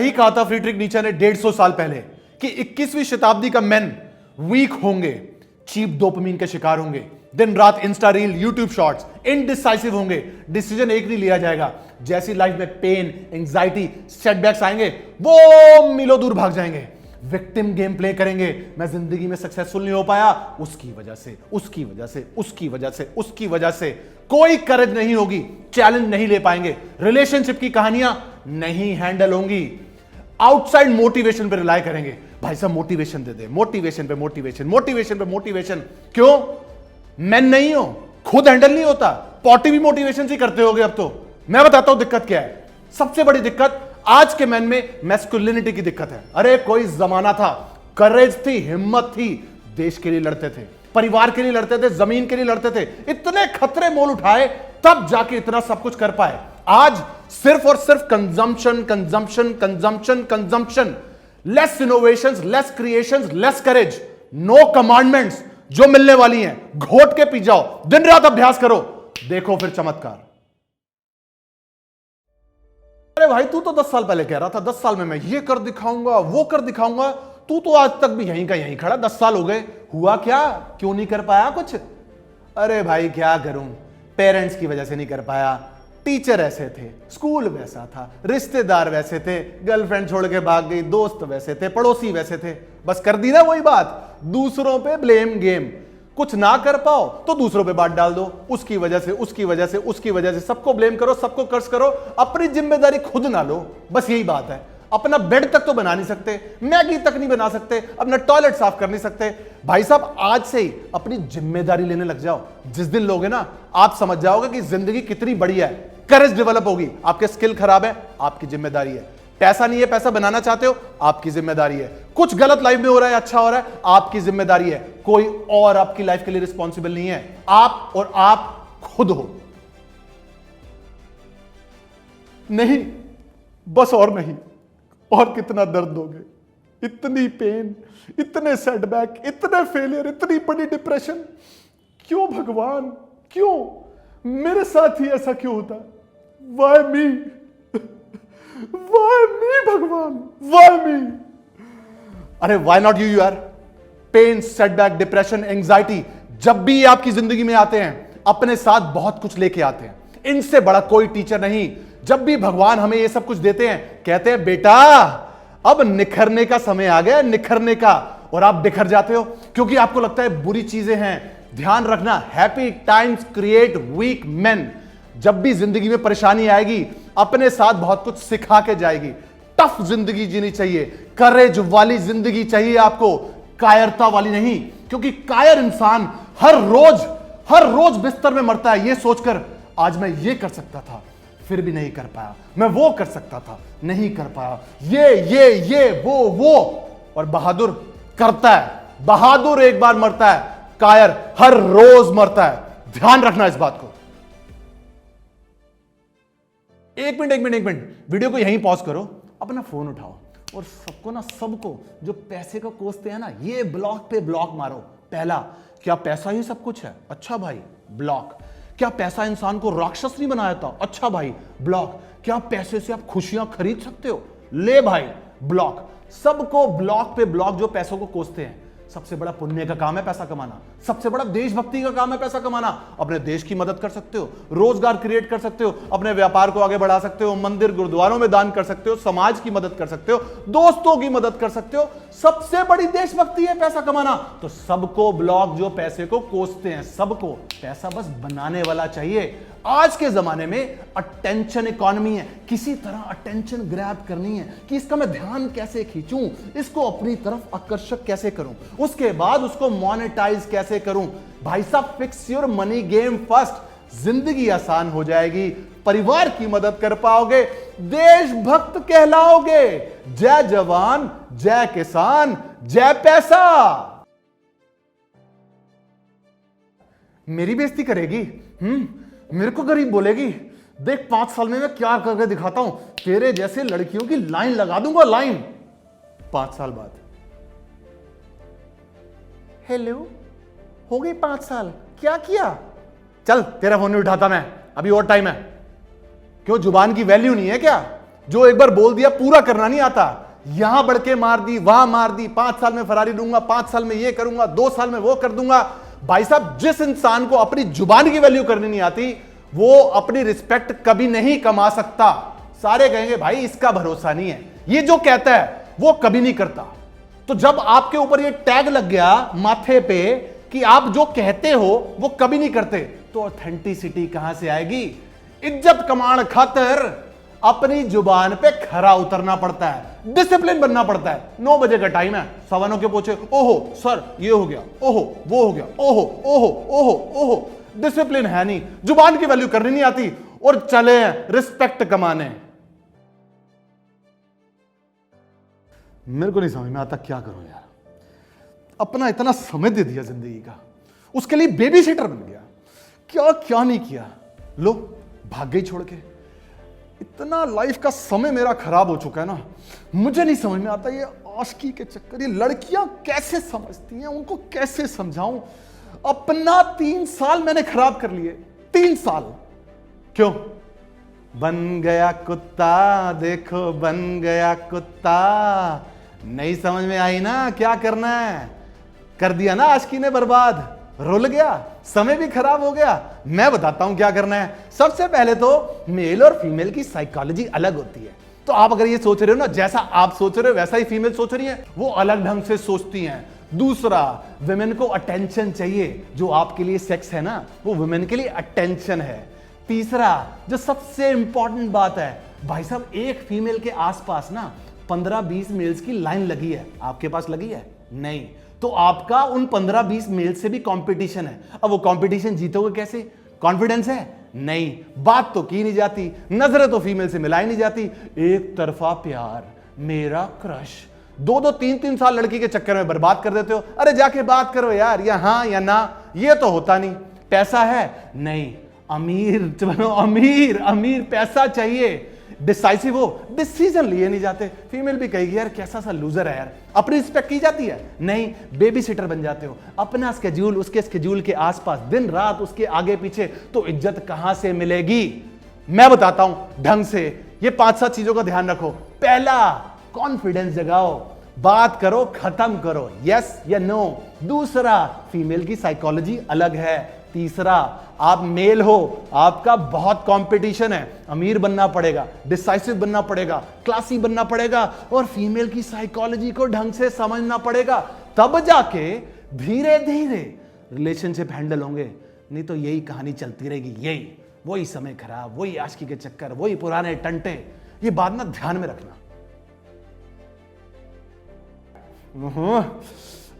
यही कहा था फ्रीडरिक नीचे ने 150 साल पहले कि 21वीं शताब्दी का मेन वीक होंगे, चीप डोपामिन के शिकार होंगे, दिन रात Insta reel, YouTube shorts, indecisive होंगे, डिसीजन एक नहीं लिया जाएगा। जैसी लाइफ में पेन, एंजाइटी, सेटबैक्स आएंगे वो मीलों दूर भाग जाएंगे। विक्टिम गेम प्ले करेंगे, मैं जिंदगी में सक्सेसफुल नहीं हो पाया, उसकी वजह से, उसकी वजह से, उसकी वजह से, उसकी वजह से। कोई करेज नहीं होगी, चैलेंज नहीं ले पाएंगे, रिलेशनशिप की कहानियां नहीं हैंडल होंगी, आउटसाइड मोटिवेशन पे रिलाय करेंगे। भाई साहब मोटिवेशन दे दे, मोटिवेशन पे मोटिवेशन, मोटिवेशन पे मोटिवेशन। क्यों? मैं नहीं हो, खुद हैंडल नहीं होता, पॉटी भी मोटिवेशन से करते होगे अब तो। मैं बताता हूं दिक्कत क्या है। सबसे बड़ी दिक्कत आज के मैन में मैस्कुलिनिटी की दिक्कत है। अरे कोई जमाना था, करेज थी, हिम्मत थी, देश के लिए लड़ते थे, परिवार के लिए लड़ते थे, जमीन के लिए लड़ते थे, इतने खतरे मोल उठाए तब जाके इतना सब कुछ कर पाए। आज सिर्फ और सिर्फ consumption, consumption, consumption, consumption, less innovations, less creations, less courage, no commandments जो मिलने वाली हैं, घोट के पी जाओ, दिन रात अभ्यास करो, देखो फिर चमत्कार। अरे भाई तू तो 10 साल पहले कह रहा था 10 साल में मैं ये कर दिखाऊंगा, वो कर दिखाऊंगा, तू तो आज तक भी यहीं का यहीं खड़ा, 10 साल हो गए, हुआ क्या? क्यों नहीं कर पाया कुछ? अरे भाई क्या करूं, पेरेंट्स की वजह से नहीं कर पाया, टीचर ऐसे थे, स्कूल वैसा था, रिश्तेदार वैसे थे, गर्लफ्रेंड छोड़ के भाग गई, दोस्त वैसे थे, पड़ोसी वैसे थे, बस कर दी ना वही बात, दूसरों पे ब्लेम गेम। कुछ ना कर पाओ तो दूसरों पे बात डाल दो, उसकी वजह से, उसकी वजह से, उसकी वजह से, सबको ब्लेम करो, सबको कर्ज करो, अपनी जिम्मेदारी खुद ना लो। बस यही बात है। अपना बेड तक तो बना नहीं सकते, मैगी तक नहीं बना सकते, अपना टॉयलेट साफ कर नहीं सकते। भाई साहब आज से ही अपनी जिम्मेदारी लेने लग जाओ। जिस दिन लोगे ना, आप समझ जाओगे कि जिंदगी कितनी बढ़िया है। करेज डेवलप होगी। आपके स्किल खराब है, आपकी जिम्मेदारी है। पैसा नहीं है, पैसा बनाना चाहते हो, आपकी जिम्मेदारी है। कुछ गलत लाइफ में हो रहा है, अच्छा हो रहा है, आपकी जिम्मेदारी है। कोई और आपकी लाइफ के लिए रिस्पॉन्सिबल नहीं है, आप और आप खुद हो। नहीं, बस और नहीं, और कितना दर्द दोगे, इतनी पेन, इतने सेटबैक, इतने फेलियर, इतनी बड़ी डिप्रेशन। क्यों भगवान, क्यों मेरे साथ ही ऐसा क्यों होता? वाई मी, वाई मी भगवान, वाई मी? अरे वाई नॉट यू यार? पेन, सेटबैक, डिप्रेशन, एंजाइटी जब भी आपकी जिंदगी में आते हैं, अपने साथ बहुत कुछ लेके आते हैं। इनसे बड़ा कोई टीचर नहीं। जब भी भगवान हमें ये सब कुछ देते हैं, कहते हैं बेटा अब निखरने का समय आ गया, निखरने का। और आप बिखर जाते हो क्योंकि आपको लगता है बुरी चीजें हैं। ध्यान रखना, happy times create weak men. जब भी जिंदगी में परेशानी आएगी, अपने साथ बहुत कुछ सिखा के जाएगी। टफ जिंदगी जीनी चाहिए, करेज वाली जिंदगी चाहिए आपको, कायरता वाली नहीं। क्योंकि कायर इंसान हर रोज बिस्तर में मरता है ये सोचकर, आज मैं ये कर सकता था फिर भी नहीं कर पाया, मैं वो कर सकता था नहीं कर पाया, ये वो। और बहादुर करता है, बहादुर एक बार मरता है, कायर हर रोज मरता है। ध्यान रखना इस बात को। एक मिनट, वीडियो को यहीं पॉज करो, अपना फोन उठाओ और सबको जो पैसे को कोसते हैं ना, ये ब्लॉक पे ब्लॉक मारो। पहला, क्या पैसा ही सब कुछ है? अच्छा भाई, ब्लॉक। क्या पैसा इंसान को राक्षस नहीं बनाया था? अच्छा भाई, ब्लॉक। क्या पैसे से आप खुशियां खरीद सकते हो? ले भाई, ब्लॉक। सबको ब्लॉक पे ब्लॉक जो पैसों को कोसते हैं। सबसे बड़ा पुण्य का काम है पैसा कमाना, सबसे बड़ा देशभक्ति का काम है पैसा कमाना। अपने देश की मदद कर सकते हो, रोजगार क्रिएट कर सकते हो, अपने व्यापार को आगे बढ़ा सकते हो, मंदिर गुरुद्वारों में दान कर सकते हो, समाज की मदद कर सकते हो, दोस्तों की मदद कर सकते हो। सबसे बड़ी देशभक्ति है पैसा कमाना। तो सबको ब्लॉक जो पैसे को कोसते हैं, सबको पैसा बस बनाने वाला चाहिए। आज के जमाने में अटेंशन इकोनॉमी है, किसी तरह अटेंशन ग्रैब करनी है कि इसका मैं ध्यान कैसे खींचूं, इसको अपनी तरफ आकर्षक कैसे करूं, उसके बाद उसको मोनेटाइज कैसे करूं। भाई साहब, fix your money game first. जिंदगी आसान हो जाएगी, परिवार की मदद कर पाओगे, देशभक्त कहलाओगे। जय जवान, जय किसान, जय पैसा। मेरी बेइज्जती करेगी? मेरे को गरीब बोलेगी? देख 5 साल में मैं क्या करके दिखाता हूं, तेरे जैसे लड़कियों की लाइन लगा दूंगा, लाइन। 5 साल बाद, हेलो, हो गई 5 साल, क्या किया? चल तेरा फोन नहीं उठाता मैं, अभी और टाइम है। क्यों, जुबान की वैल्यू नहीं है क्या? जो एक बार बोल दिया पूरा करना नहीं आता। यहां बढ़ के मार दी, वहां मार दी, 5 साल में फरारी लूंगा, 5 साल में ये करूंगा, 2 साल में वो कर दूंगा। भाई साहब, जिस इंसान को अपनी जुबान की वैल्यू करनी नहीं आती, वो अपनी रिस्पेक्ट कभी नहीं कमा सकता। सारे कहेंगे भाई इसका भरोसा नहीं है, ये जो कहता है वो कभी नहीं करता। तो जब आपके ऊपर ये टैग लग गया माथे पे कि आप जो कहते हो वो कभी नहीं करते, तो ऑथेंटिसिटी कहां से आएगी? इज्जत कमाने खातिर अपनी जुबान पे खरा उतरना पड़ता है, डिसिप्लिन बनना पड़ता है। 9 बजे का टाइम है, 9:15 के पहुंचे, ओहो सर ये हो गया, ओहो वो हो गया, ओहो ओहो ओहो ओहो। डिसिप्लिन है नहीं, जुबान की वैल्यू करनी नहीं आती और चले रिस्पेक्ट कमाने। मेरे को नहीं समझ में आता क्या करूं यार। अपना इतना समय दे दिया जिंदगी का, उसके लिए बेबी सिटर बन गया, क्या क्या नहीं किया। लो भाग गई छोड़ के। इतना लाइफ का समय मेरा खराब हो चुका है ना, मुझे नहीं समझ में आता ये आशिकी के चक्कर, ये लड़कियां कैसे समझती हैं, उनको कैसे समझाऊं। अपना 3 साल मैंने खराब कर लिए, 3 साल। क्यों? बन गया कुत्ता, देखो बन गया कुत्ता। नहीं समझ में आई ना क्या करना है, कर दिया ना आशिकी ने बर्बाद, रुल गया, समय भी खराब हो गया। मैं बताता हूं क्या करना है। सबसे पहले तो मेल और फीमेल की साइकोलॉजी अलग होती है। तो आप अगर ये सोच रहे हो ना, जैसा आप सोच रहे हो वैसा ही फीमेल सोच रही है, वो अलग ढंग से सोचती हैं। दूसरा, विमेन को अटेंशन चाहिए। जो आपके लिए सेक्स है ना, वो विमेन के लिए अटेंशन है। तीसरा, जो सबसे इंपॉर्टेंट बात है, भाई साहब एक फीमेल के आसपास ना 15-20 मेल्स की लाइन लगी है, आपके पास लगी है? नहीं। तो आपका उन 15-20 मेल से भी कंपटीशन है। अब वो कंपटीशन जीतोगे कैसे? कॉन्फिडेंस है? नहीं। बात तो की नहीं जाती, नजरें तो फीमेल से मिलाई नहीं जाती। एक तरफा प्यार, मेरा क्रश, 2-2, 3-3 साल लड़की के चक्कर में बर्बाद कर देते हो। अरे जाके बात करो यार, या हाँ या ना, ये तो होता नहीं। पैसा है? नहीं। अमीर चलो, अमीर अमीर पैसा चाहिए। डिसाइसिव हो, डिसीजन लिए नहीं जाते। फीमेल भी कहेगी यार कैसा सा लूजर है यार। अपनी रिस्पेक्ट की जाती है? नहीं। बेबी सिटर बन जाते हो, अपना स्केड्यूल उसके स्केड्यूल के आसपास, दिन रात उसके आगे पीछे, तो इज्जत कहां से मिलेगी? मैं बताता हूं ढंग से। ये 5-7 चीजों का ध्यान रखो। पहला, कॉन्फिडेंस जगाओ, बात करो, खत्म करो, यस या नो। दूसरा, फीमेल की साइकोलॉजी अलग है। तीसरा, आप मेल हो, आपका बहुत कंपटीशन है, अमीर बनना पड़ेगा, डिसाइसिव बनना पड़ेगा, क्लासी बनना पड़ेगा, और फीमेल की साइकोलॉजी को ढंग से समझना पड़ेगा। तब जाके धीरे धीरे रिलेशनशिप हैंडल होंगे। नहीं तो यही कहानी चलती रहेगी, यही वही समय खराब, वही आशिकी के चक्कर, वही पुराने टंटे। ये बात ना ध्यान में रखना।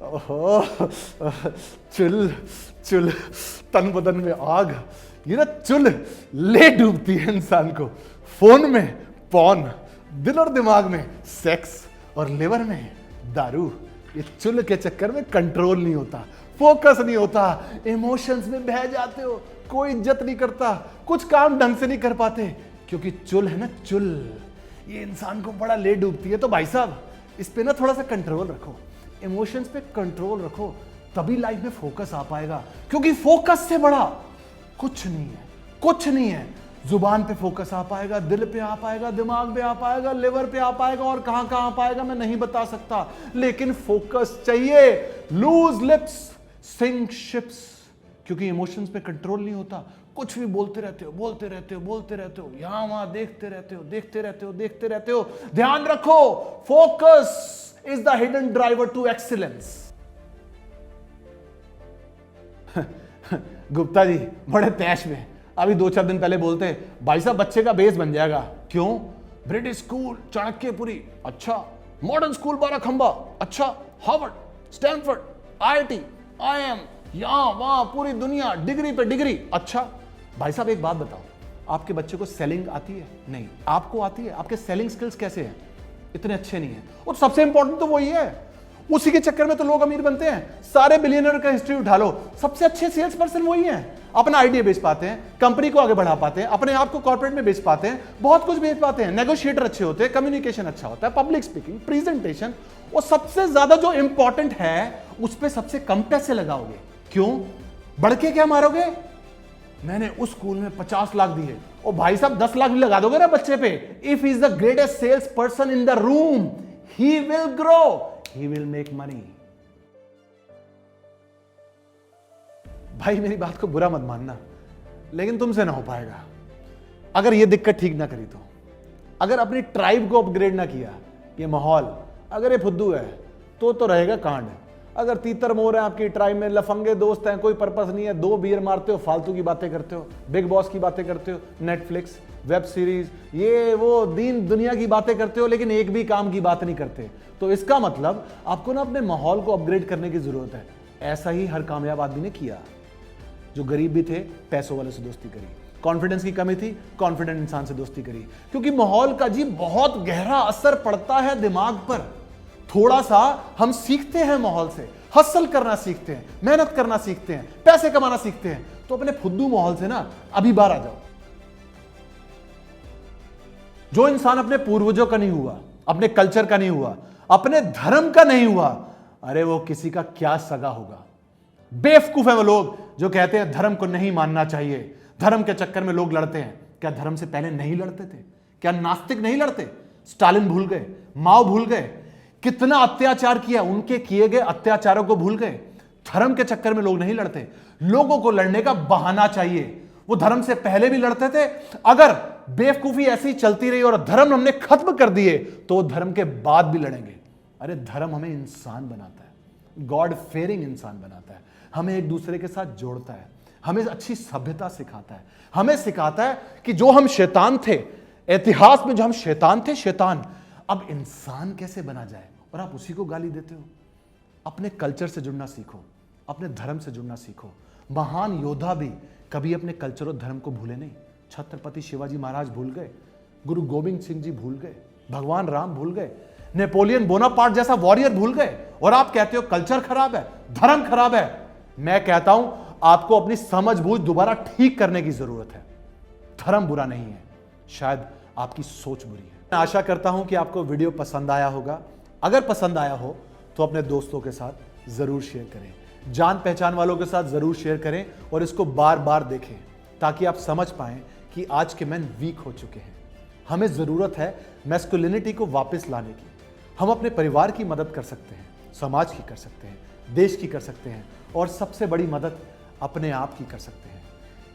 ओहो, चुल चुल, तन बदन में आग, ये ना चुल ले डूबती है इंसान को। फोन में पॉन, दिल और दिमाग में सेक्स, और लिवर में दारू। ये चुल के चक्कर में कंट्रोल नहीं होता, फोकस नहीं होता, इमोशंस में बह जाते हो, कोई इज्जत नहीं करता, कुछ काम ढंग से नहीं कर पाते, क्योंकि चुल है ना चुल, ये इंसान को बड़ा ले डूबती है। तो भाई साहब इस पे ना थोड़ा सा कंट्रोल रखो, इमोशंस पे कंट्रोल रखो, तभी लाइफ में फोकस आ पाएगा। क्योंकि फोकस से बड़ा कुछ नहीं है, कुछ नहीं है। जुबान पे फोकस आ पाएगा, दिल पे आ पाएगा, दिमाग पे आ पाएगा, लिवर पे आ पाएगा, और कहां कहां आ पाएगा मैं नहीं बता सकता, लेकिन फोकस चाहिए। लूज लिप्स सिंक शिप्स, क्योंकि इमोशंस पे कंट्रोल नहीं होता, कुछ भी बोलते रहते हो, बोलते रहते हो, बोलते रहते हो, यहां वहां देखते रहते हो, देखते रहते हो, देखते रहते हो। ध्यान रखो, focus is the hidden driver to excellence। Gupta ji बड़े तैश में अभी 2-4 दिन पहले बोलते भाई साहब बच्चे का बेस बन जाएगा। क्यों? ब्रिटिश स्कूल चाणक्यपुरी, अच्छा, मॉडर्न स्कूल बाराखंबा, अच्छा, हार्वर्ड, स्टैनफोर्ड, IIT, IIM, यहां वहां पूरी दुनिया, डिग्री पे डिग्री। अच्छा भाई साहब एक बात बताओ, आपके बच्चे को सेलिंग आती है? नहीं। आपको आती है? आपके सेलिंग स्किल्स कैसे हैं? इतने अच्छे नहीं है। और सबसे इंपॉर्टेंट तो वही है, उसी के चक्कर में तो लोग अमीर बनते हैं। सारे बिलियनर का हिस्ट्री उठा लो, सबसे अच्छे सेल्स पर्सन वही हैं। अपना आइडिया बेच पाते हैं, कंपनी को आगे बढ़ा पाते हैं, अपने आप को कॉर्पोरेट में बेच पाते हैं, बहुत कुछ बेच पाते हैं, नेगोशिएटर अच्छे होते हैं, कम्युनिकेशन अच्छा होता है, पब्लिक स्पीकिंग, प्रेजेंटेशन, और सबसे ज्यादा जो इंपॉर्टेंट है उस पर सबसे कम पैसे लगाओगे। क्यों? बढ़ के क्या मारोगे? मैंने उस स्कूल में 50 लाख दिए ओ भाई साहब 10 लाख भी लगा दोगे ना बच्चे पे, if is the greatest sales person in the room, he will grow, he will make money. भाई मेरी बात को बुरा मत मानना, लेकिन तुमसे ना हो पाएगा। अगर यह दिक्कत ठीक ना करी तो, अगर अपनी ट्राइब को अपग्रेड ना किया, ये माहौल अगर ये फुद्दू है तो रहेगा कांड। अगर तीतर मोर है आपकी ट्राइब में, लफंगे दोस्त हैं, कोई पर्पस नहीं है, 2 बियर मारते हो, फालतू की बातें करते हो, बिग बॉस की बातें करते हो, नेटफ्लिक्स, वेब सीरीज, ये वो दीन दुनिया की बातें करते हो, लेकिन एक भी काम की बात नहीं करते, तो इसका मतलब आपको ना अपने माहौल को अपग्रेड करने की जरूरत है। ऐसा ही हर कामयाब आदमी ने किया। जो गरीब भी थे, पैसों वाले से दोस्ती करी, कॉन्फिडेंस की कमी थी, कॉन्फिडेंट इंसान से दोस्ती करी, क्योंकि माहौल का जी बहुत गहरा असर पड़ता है दिमाग पर। थोड़ा सा हम सीखते हैं माहौल से, हसल करना सीखते हैं, मेहनत करना सीखते हैं, पैसे कमाना सीखते हैं, तो अपने फुद्दू माहौल से ना अभी बाहर आ जाओ। जो इंसान अपने पूर्वजों का नहीं हुआ, अपने कल्चर का नहीं हुआ, अपने धर्म का नहीं हुआ, अरे वो किसी का क्या सगा होगा। बेवकूफ है वो लोग जो कहते हैं धर्म को नहीं मानना चाहिए, धर्म के चक्कर में लोग लड़ते हैं। क्या धर्म से पहले नहीं लड़ते थे? क्या नास्तिक नहीं लड़ते? स्टालिन भूल गए? माओ भूल गए? कितना अत्याचार किया, उनके किए गए अत्याचारों को भूल गए? धर्म के चक्कर में लोग नहीं लड़ते। लोगों को लड़ने का बहाना चाहिए। वो धर्म से पहले भी लड़ते थे। अगर बेवकूफी ऐसी चलती रही और धर्म हमने खत्म कर दिए तो धर्म के बाद भी लड़ेंगे। अरे धर्म हमें इंसान बनाता है, गॉड फेयरिंग इंसान बनाता है, हमें एक दूसरे के साथ जोड़ता है, हमें अच्छी सभ्यता सिखाता है, हमें सिखाता है कि जो हम शैतान थे, इतिहास में जो हम शैतान थे, शैतान अब इंसान कैसे बना जाए, और आप उसी को गाली देते हो। अपने कल्चर से जुड़ना सीखो, अपने धर्म से जुड़ना सीखो। महान योद्धा भी कभी अपने कल्चर और धर्म को भूले नहीं। छत्रपति शिवाजी महाराज भूल गए, गुरु गोविंद सिंह जी भूल गए, भगवान राम भूल गए, नेपोलियन बोनापार्ट जैसा वॉरियर भूल गए, और आप कहते हो कल्चर खराब है, धर्म खराब है। मैं कहता हूं आपको अपनी समझ बूझ दोबारा ठीक करने की जरूरत है। धर्म बुरा नहीं है, शायद आपकी सोच बुरी है। मैं आशा करता हूं कि आपको वीडियो पसंद आया होगा। अगर पसंद आया हो तो अपने दोस्तों के साथ जरूर शेयर करें, जान पहचान वालों के साथ जरूर शेयर करें, और इसको बार बार देखें ताकि आप समझ पाएं कि आज के मैन वीक हो चुके हैं। हमें जरूरत है मैस्कुलिनिटी को वापस लाने की। हम अपने परिवार की मदद कर सकते हैं, समाज की कर सकते हैं, देश की कर सकते हैं, और सबसे बड़ी मदद अपने आप की कर सकते हैं।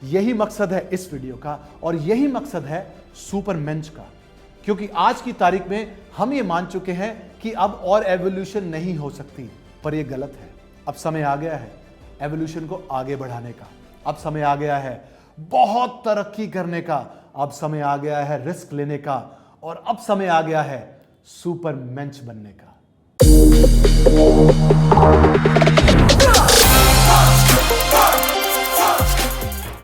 यही मकसद है इस वीडियो का, और यही मकसद है सुपरमेंच का, क्योंकि आज की तारीख में हम ये मान चुके हैं कि अब और एवोल्यूशन नहीं हो सकती, पर यह गलत है। अब समय आ गया है एवोल्यूशन को आगे बढ़ाने का। अब समय आ गया है बहुत तरक्की करने का। अब समय आ गया है रिस्क लेने का, और अब समय आ गया है सुपरमेंच बनने का।